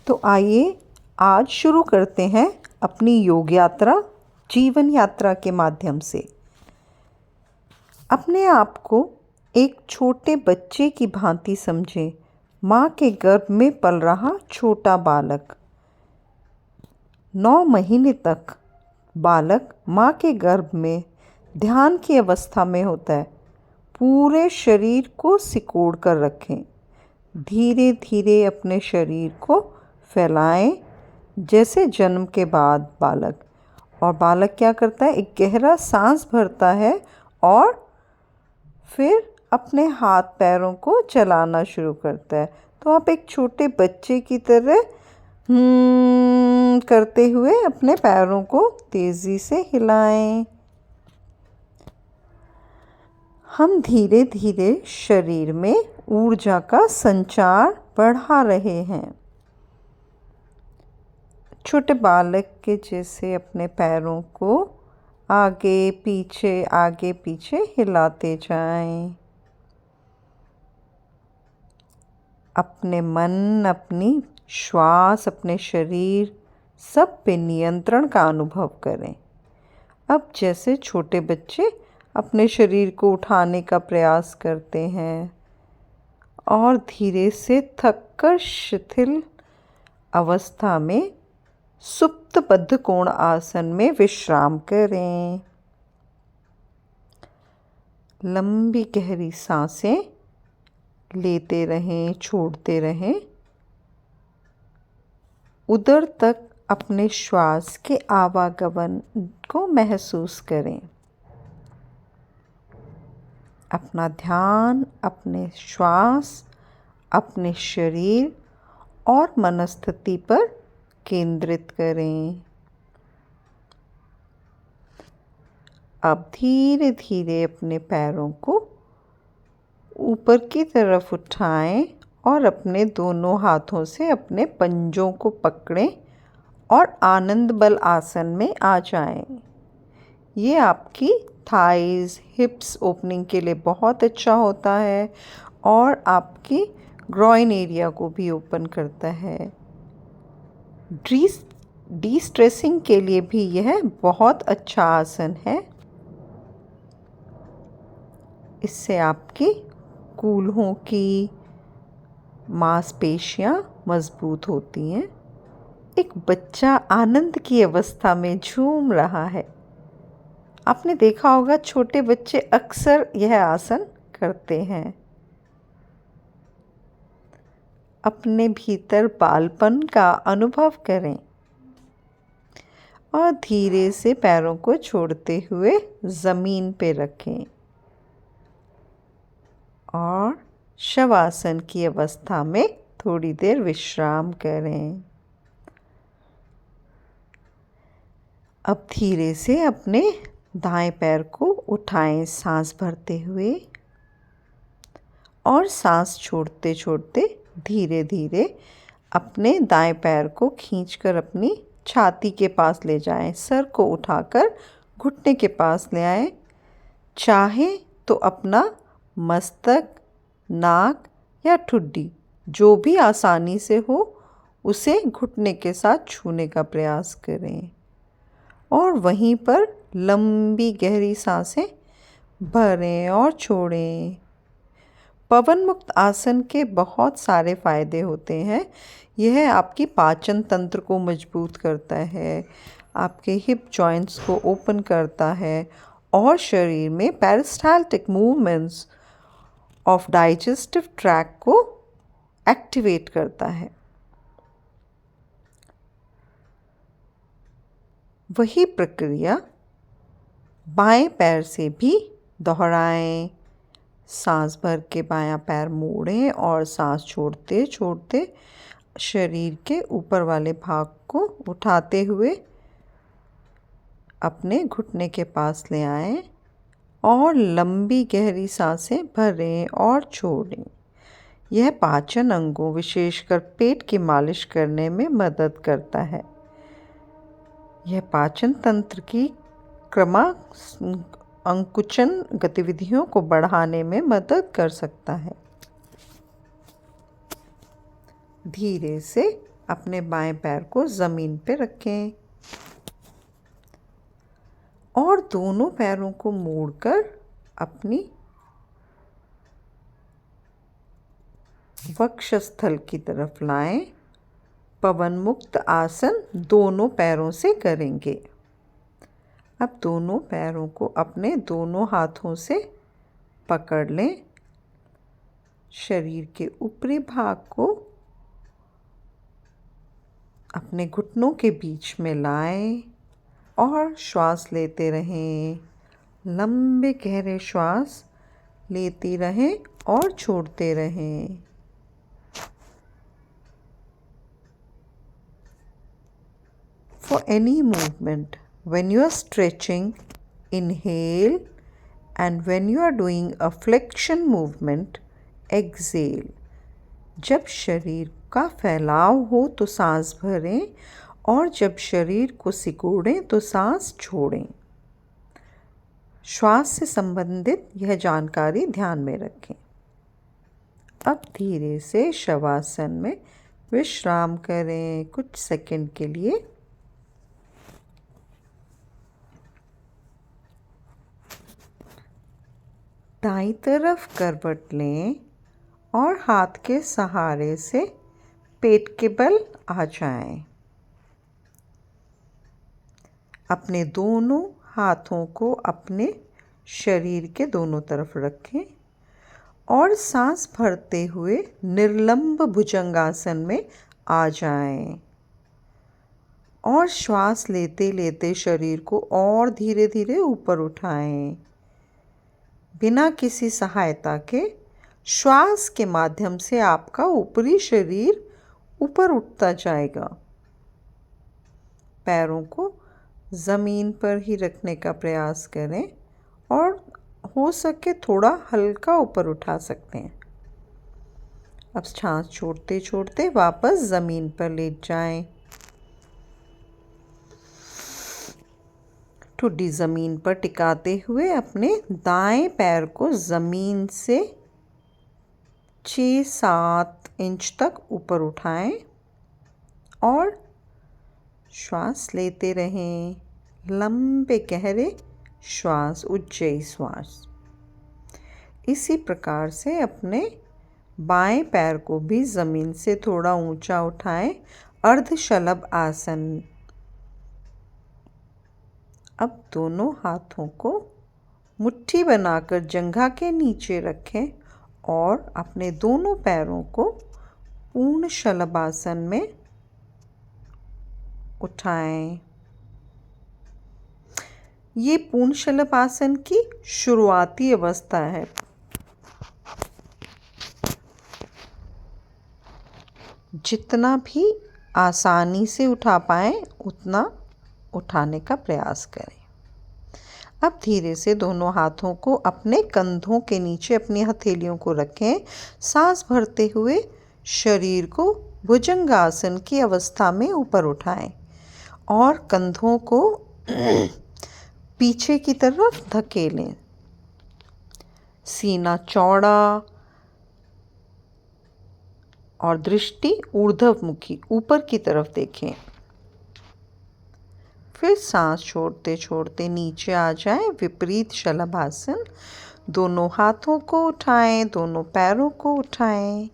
तो आइए आज शुरू करते हैं अपनी योग यात्रा, जीवन यात्रा के माध्यम से। अपने आप को एक छोटे बच्चे की भांति समझें, माँ के गर्भ में पल रहा छोटा बालक। 9 महीने तक बालक माँ के गर्भ में ध्यान की अवस्था में होता है। पूरे शरीर को सिकोड़ कर रखें। धीरे धीरे अपने शरीर को फैलाएं जैसे जन्म के बाद बालक। और बालक क्या करता है, एक गहरा सांस भरता है और फिर अपने हाथ पैरों को चलाना शुरू करता है। तो आप एक छोटे बच्चे की तरह करते हुए अपने पैरों को तेज़ी से हिलाएं। हम धीरे धीरे शरीर में ऊर्जा का संचार बढ़ा रहे हैं। छोटे बालक के जैसे अपने पैरों को आगे पीछे हिलाते जाएं। अपने मन, अपनी श्वास, अपने शरीर सब पे नियंत्रण का अनुभव करें। अब जैसे छोटे बच्चे अपने शरीर को उठाने का प्रयास करते हैं और धीरे से थककर शिथिल अवस्था में सुप्त बद्ध कोण आसन में विश्राम करें। लंबी गहरी सांसें लेते रहें, छोड़ते रहें। उदर तक अपने श्वास के आवागमन को महसूस करें। अपना ध्यान अपने श्वास, अपने शरीर और मनस्थिति पर केंद्रित करें। अब धीरे धीरे अपने पैरों को ऊपर की तरफ उठाएं और अपने दोनों हाथों से अपने पंजों को पकड़ें और आनंद बल आसन में आ जाएं। ये आपकी थाइज़, हिप्स ओपनिंग के लिए बहुत अच्छा होता है और आपकी ग्रॉइन एरिया को भी ओपन करता है। डी स्ट्रेसिंग के लिए भी यह बहुत अच्छा आसन है। इससे आपकी कूल्हों की मांसपेशियां मजबूत होती हैं। एक बच्चा आनंद की अवस्था में झूम रहा है। आपने देखा होगा छोटे बच्चे अक्सर यह आसन करते हैं। अपने भीतर बालपन का अनुभव करें और धीरे से पैरों को छोड़ते हुए ज़मीन पे रखें और शवासन की अवस्था में थोड़ी देर विश्राम करें। अब धीरे से अपने दाएं पैर को उठाएं सांस भरते हुए और सांस छोड़ते छोड़ते धीरे धीरे अपने दाएं पैर को खींचकर अपनी छाती के पास ले जाएं। सर को उठाकर घुटने के पास ले आएं। चाहे तो अपना मस्तक, नाक या ठुड्डी जो भी आसानी से हो उसे घुटने के साथ छूने का प्रयास करें और वहीं पर लंबी गहरी सांसें भरें और छोड़ें। पवन मुक्त आसन के बहुत सारे फ़ायदे होते हैं। यह आपकी पाचन तंत्र को मजबूत करता है, आपके हिप जॉइंट्स को ओपन करता है और शरीर में peristaltic movements of digestive tract को एक्टिवेट करता है। वही प्रक्रिया बाएं पैर से भी दोहराएं। सांस भर के बायां पैर मोड़ें और सांस छोड़ते छोड़ते शरीर के ऊपर वाले भाग को उठाते हुए अपने घुटने के पास ले आएं और लंबी गहरी सांसें भरें और छोड़ें। यह पाचन अंगों, विशेषकर पेट की मालिश करने में मदद करता है। यह पाचन तंत्र की अंकुचन गतिविधियों को बढ़ाने में मदद कर सकता है। धीरे से अपने बाएं पैर को ज़मीन पे रखें और दोनों पैरों को मोड़कर अपनी वक्षस्थल की तरफ लाएं। पवन मुक्त आसन दोनों पैरों से करेंगे। अब दोनों पैरों को अपने दोनों हाथों से पकड़ लें। शरीर के ऊपरी भाग को अपने घुटनों के बीच में लाएं और श्वास लेते रहें। लंबे गहरे श्वास लेती रहें और छोड़ते रहें। For any movement, when you are stretching, inhale, and when you are doing a flexion movement, exhale. जब शरीर का फैलाव हो तो सांस भरें और जब शरीर को सिकोड़ें तो सांस छोड़ें। श्वास से संबंधित यह जानकारी ध्यान में रखें। अब धीरे से शवासन में विश्राम करें कुछ सेकंड के लिए। दाईं तरफ करवट लें और हाथ के सहारे से पेट के बल आ जाएं। अपने दोनों हाथों को अपने शरीर के दोनों तरफ रखें और सांस भरते हुए निर्लंब भुजंगासन में आ जाएं और श्वास लेते लेते शरीर को और धीरे धीरे ऊपर उठाएं। बिना किसी सहायता के श्वास के माध्यम से आपका ऊपरी शरीर ऊपर उठता जाएगा। पैरों को ज़मीन पर ही रखने का प्रयास करें और हो सके थोड़ा हल्का ऊपर उठा सकते हैं। अब सांस छोड़ते छोड़ते वापस ज़मीन पर लेट जाएं। ठुड्डी ज़मीन पर टिकाते हुए अपने दाएं पैर को ज़मीन से 6-7 इंच तक ऊपर उठाएं और श्वास लेते रहें। लंबे गहरे श्वास, उज्जयी श्वास। इसी प्रकार से अपने बाएं पैर को भी ज़मीन से थोड़ा ऊंचा उठाएं, अर्धशलभ आसन। अब दोनों हाथों को मुट्ठी बनाकर जंघा के नीचे रखें और अपने दोनों पैरों को पूर्ण शलभासन में उठाएं। ये पूर्ण शलभासन की शुरुआती अवस्था है। जितना भी आसानी से उठा पाएं उतना उठाने का प्रयास करें। अब धीरे से दोनों हाथों को अपने कंधों के नीचे अपनी हथेलियों को रखें। सांस भरते हुए शरीर को भुजंगासन की अवस्था में ऊपर उठाएं और कंधों को पीछे की तरफ धकेलें। सीना चौड़ा और दृष्टि ऊर्ध्वमुखी ऊपर की तरफ देखें। फिर सांस छोड़ते छोड़ते नीचे आ जाएं, विपरीत शलभासन। दोनों हाथों को उठाएं, दोनों पैरों को उठाएं।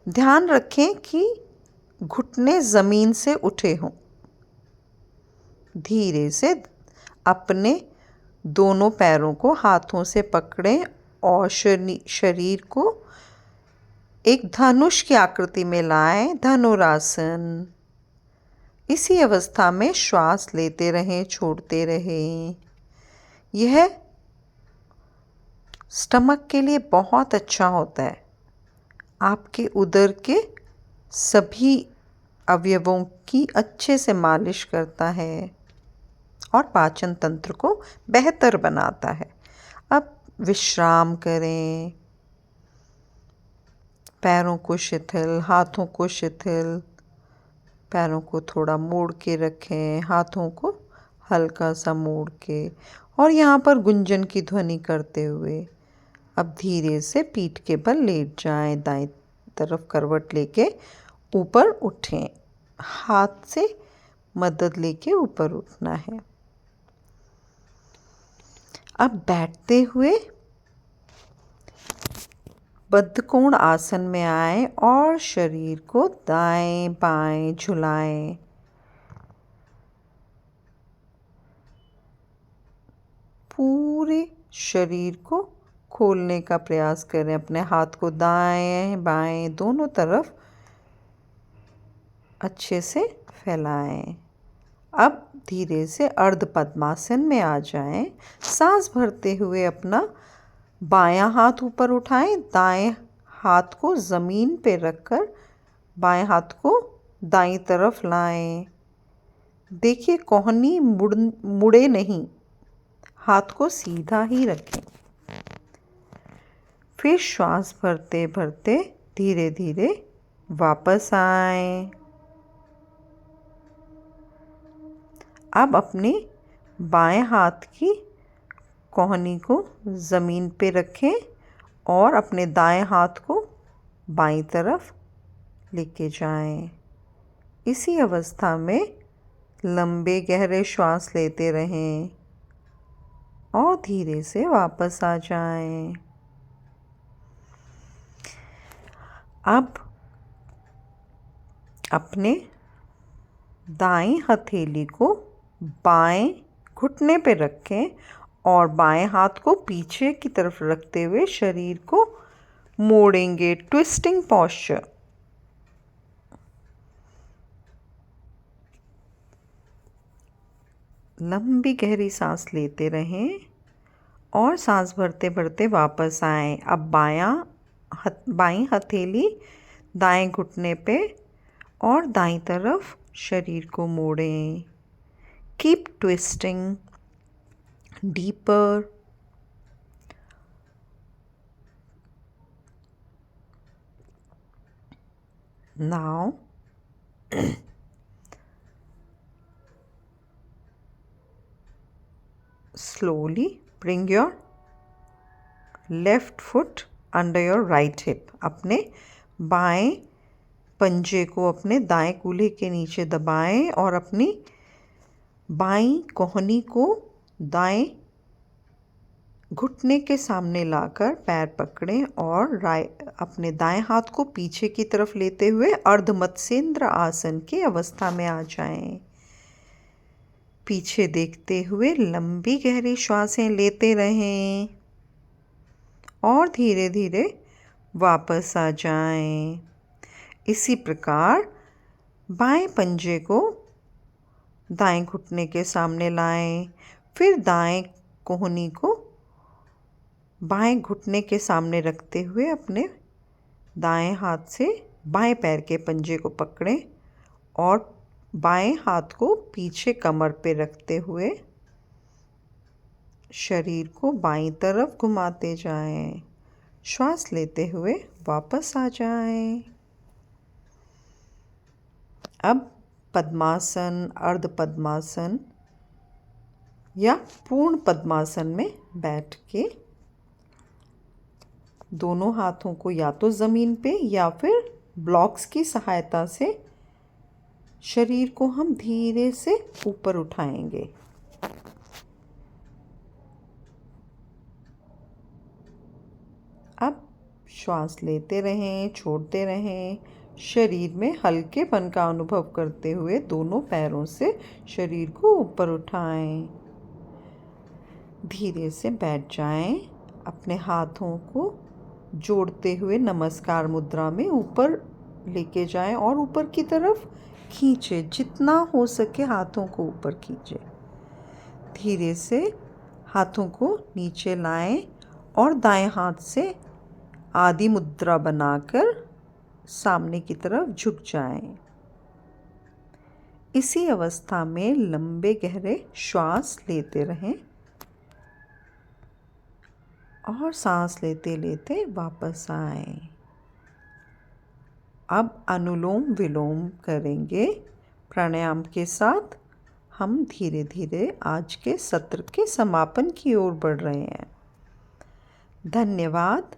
ध्यान रखें कि घुटने ज़मीन से उठे हों। धीरे से अपने दोनों पैरों को हाथों से पकड़ें और शरीर को एक धनुष की आकृति में लाएं, धनुरासन। इसी अवस्था में श्वास लेते रहें, छोड़ते रहें। यह स्टमक के लिए बहुत अच्छा होता है। आपके उदर के सभी अवयवों की अच्छे से मालिश करता है और पाचन तंत्र को बेहतर बनाता है। अब विश्राम करें। पैरों को शिथिल, हाथों को शिथिल। पैरों को थोड़ा मोड़ के रखें, हाथों को हल्का सा मोड़ के और यहाँ पर गुंजन की ध्वनि करते हुए अब धीरे से पीठ के बल लेट जाएं। दाएं तरफ करवट लेके ऊपर उठें। हाथ से मदद लेके ऊपर उठना है। अब बैठते हुए बद्धकोण आसन में आए और शरीर को दाएं बाएं झुलाएं। पूरे शरीर को खोलने का प्रयास करें। अपने हाथ को दाएं बाएं दोनों तरफ अच्छे से फैलाएं। अब धीरे से अर्ध पद्मासन में आ जाएं। सांस भरते हुए अपना बायां हाथ ऊपर उठाएं। दाएं हाथ को ज़मीन पे रखकर बाएं हाथ को दाईं तरफ लाएं। देखिए कोहनी मुड़े नहीं, हाथ को सीधा ही रखें। फिर श्वास भरते भरते धीरे धीरे वापस आएं। अब अपने बाएं हाथ की कोहनी को ज़मीन पे रखें और अपने दाएं हाथ को बाईं तरफ लेके जाएं। इसी अवस्था में लंबे गहरे श्वास लेते रहें और धीरे से वापस आ जाएं। अब अपने दाईं हथेली को बाएं घुटने पे रखें और बाएं हाथ को पीछे की तरफ रखते हुए शरीर को मोड़ेंगे। Twisting posture. लंबी गहरी सांस लेते रहें और सांस भरते भरते वापस आएं। अब बाईं हथेली दाएं घुटने पे और दाईं तरफ शरीर को मोड़ें। Keep twisting deeper. Now slowly bring your left foot under your right hip। अपने बाएं पंजे को अपने दाएं कूल्हे के नीचे दबाएं और अपनी बाईं कोहनी को दाएं घुटने के सामने लाकर पैर पकड़ें और अपने दाएं हाथ को पीछे की तरफ लेते हुए अर्ध मत्स्येंद्र आसन की अवस्था में आ जाएं। पीछे देखते हुए लंबी गहरी श्वासें लेते रहें और धीरे धीरे वापस आ जाएं। इसी प्रकार बाएं पंजे को दाएं घुटने के सामने लाएं। फिर दाएं कोहनी को बाएं घुटने के सामने रखते हुए अपने दाएं हाथ से बाएं पैर के पंजे को पकड़ें और बाएं हाथ को पीछे कमर पे रखते हुए शरीर को बाईं तरफ घुमाते जाएं। श्वास लेते हुए वापस आ जाएं। अब पद्मासन, अर्ध पद्मासन या पूर्ण पद्मासन में बैठ के दोनों हाथों को या तो ज़मीन पे या फिर ब्लॉक्स की सहायता से शरीर को हम धीरे से ऊपर उठाएंगे। अब श्वास लेते रहें, छोड़ते रहें। शरीर में हल्केपन का अनुभव करते हुए दोनों पैरों से शरीर को ऊपर उठाएं। धीरे से बैठ जाएं। अपने हाथों को जोड़ते हुए नमस्कार मुद्रा में ऊपर लेके जाएं और ऊपर की तरफ खींचें। जितना हो सके हाथों को ऊपर खींचें। धीरे से हाथों को नीचे लाएं और दाएं हाथ से आदि मुद्रा बनाकर सामने की तरफ झुक जाएं। इसी अवस्था में लंबे गहरे श्वास लेते रहें और सांस लेते लेते वापस आएं। अब अनुलोम विलोम करेंगे। प्राणायाम के साथ हम धीरे धीरे आज के सत्र के समापन की ओर बढ़ रहे हैं। धन्यवाद।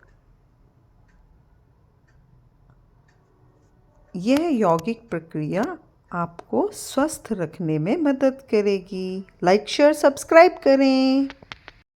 यह यौगिक प्रक्रिया आपको स्वस्थ रखने में मदद करेगी। लाइक शेयर सब्सक्राइब करें।